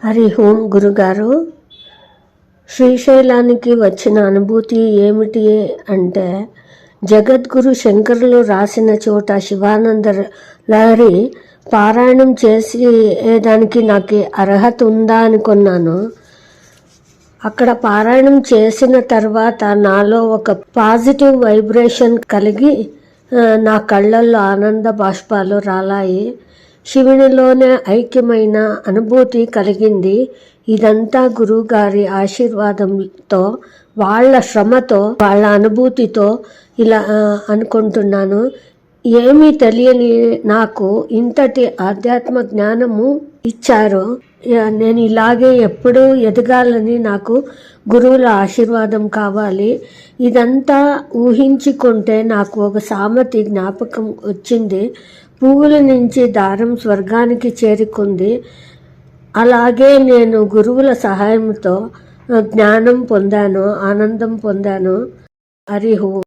హరి ఓం గురుగారు, శ్రీశైలానికి వచ్చిన అనుభూతి ఏమిటి అంటే, జగద్గురు శంకరులు రాసిన చోట శివానంద లహరి పారాయణం చేసేదానికి నాకు అర్హత ఉందా అనుకున్నాను. అక్కడ పారాయణం చేసిన తర్వాత నాలో ఒక పాజిటివ్ వైబ్రేషన్ కలిగి నా కళ్ళల్లో ఆనంద బాష్పాలు రాలాయి. శివునిలోనే ఐక్యమైన అనుభూతి కలిగింది. ఇదంతా గురువుగారి ఆశీర్వాదంతో, వాళ్ళ శ్రమతో, వాళ్ళ అనుభూతితో ఇలా అనుకుంటున్నాను. ఏమీ తెలియని నాకు ఇంతటి ఆధ్యాత్మ జ్ఞానము ఇచ్చారు. నేను ఇలాగే ఎప్పుడూ ఎదగాలని నాకు గురువుల ఆశీర్వాదం కావాలి. ఇదంతా ఊహించుకుంటే నాకు ఒక సామెత జ్ఞాపకం వచ్చింది. పువ్వుల నుంచి దారం స్వర్గానికి చేరుకుంది. అలాగే నేను గురువుల సహాయంతో జ్ఞానం పొందాను, ఆనందం పొందాను. హరి ఓం.